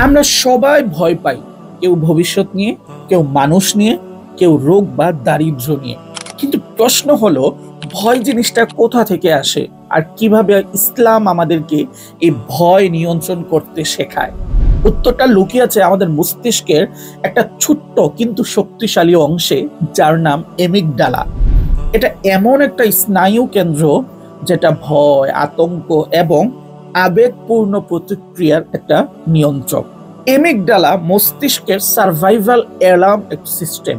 আমরা সবাই ভয় পাই, কেউ ভবিষ্যৎ নিয়ে, কেউ মানুষ নিয়ে, কেউ রোগ বা দারিদ্র্য নিয়ে। কিন্তু প্রশ্ন হলো, ভয় জিনিসটা কোথা থেকে আসে আর কিভাবে ইসলাম আমাদেরকে এই ভয় নিয়ন্ত্রণ করতে শেখায়? উত্তরটা লুকিয়ে আছে আমাদের মস্তিষ্কের একটা ছোট্ট কিন্তু শক্তিশালী অংশে, যার নাম এমিগডালা। এটা এমন একটা স্নায়ু কেন্দ্র যেটা ভয়, আতঙ্ক এবং আবেগপূর্ণ প্রতিক্রিয়ার একটা নিয়ন্ত্রক। এমিগডালা মস্তিষ্কের সার্ভাইভাল অ্যালার্ম সিস্টেম।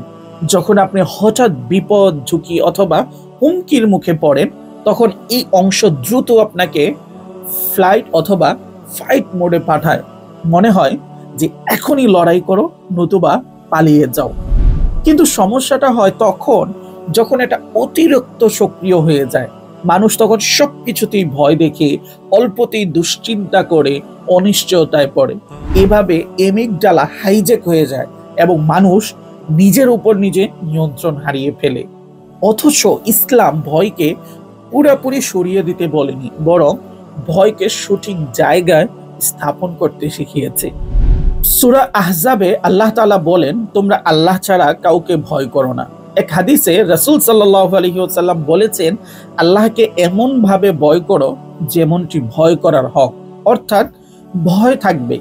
যখন আপনি হঠাৎ বিপদ, ঝুঁকি অথবা হুমকির মুখে পড়েন, তখন এই অংশ দ্রুত আপনাকে ফ্লাইট অথবা ফাইট মোডে পাঠায়। মনে হয় যে এখনই লড়াই করো, নতুবা পালিয়ে যাও। কিন্তু সমস্যাটা হয় তখন যখন এটা অতিরিক্ত সক্রিয় হয়ে যায়। মানুষ তখন সবকিছুতেই ভয় দেখে, অল্পতেই দুশ্চিন্তা করে, অনিশ্চয়তায় পড়ে। এভাবে এমিগডালা হাইজ্যাক হয়ে যায় এবং মানুষ নিজের উপর নিজে নিয়ন্ত্রণ হারিয়ে ফেলে। অথচ ইসলাম ভয়কে পুরোপুরি সরিয়ে দিতে বলেনি, বরং ভয়কে সঠিক জায়গায় স্থাপন করতে শিখিয়েছে। সূরা আহজাবে আল্লাহ তাআলা বলেন, তোমরা আল্লাহ ছাড়া কাউকে ভয় করো না। এক হাদিসে রাসূল সাল্লাল্লাহু আলাইহি ওয়াসাল্লাম বলেছেন, আল্লাহকে এমন ভাবে ভয় করো যেমনটি ভয় করার হক। অর্থাৎ ভয় থাকবে,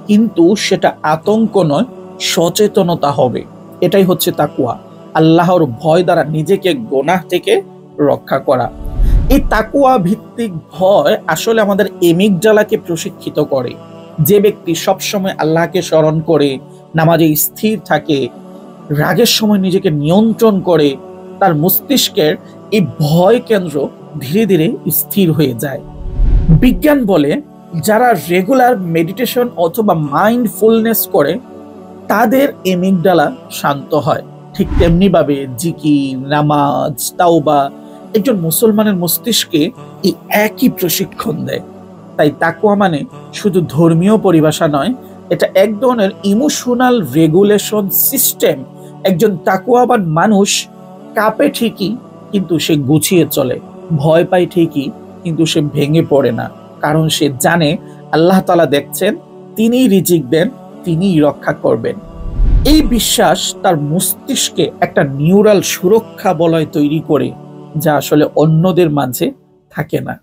কিন্তু সেটা আতঙ্ক নয়, সচেতনতা হবে। এটাই হচ্ছে তাকওয়া, আল্লাহর ভয় দ্বারা নিজেকে গুনাহ থেকে রক্ষা করা। এই তাকওয়া ভিত্তিক ভয় আসলে আমাদের এমিগডালাকে প্রশিক্ষিত করে। যে ব্যক্তি সবসময় আল্লাহকে স্মরণ করে, নামাজে স্থির থাকে, রাগের সময় নিজেকে নিয়ন্ত্রণ করে, তার মস্তিষ্কের এই ভয় কেন্দ্র ধীরে ধীরে স্থির হয়ে যায়। বিজ্ঞান বলে, যারা রেগুলার মেডিটেশন অথবা মাইন্ডফুলনেস করে তাদের এমিগডালা শান্ত হয়। ঠিক তেমনি ভাবে জিকির, নামাজ, তাওবা একজন মুসলমানের মস্তিষ্কে এই একই প্রশিক্ষণ দেয়। তাই তাকওয়া মানে শুধু ধর্মীয় পরিভাষা নয়, এটা এক ধরনের ইমোশনাল রেগুলেশন সিস্টেম। একজন তাকওয়াবান মানুষ কাঁপে ঠিকই, কিন্তু সে গুছিয়ে চলে। ভয় পায় ঠিকই, কিন্তু সে ভেঙে পড়ে না, কারণ সে জানে আল্লাহ তাআলা দেখছেন, তিনিই রিজিক দেন, তিনিই রক্ষা করবেন। এই বিশ্বাস তার মস্তিষ্কে একটা নিউরাল সুরক্ষা বলয় তৈরি করে, যা আসলে অন্যদের মাঝে থাকে না।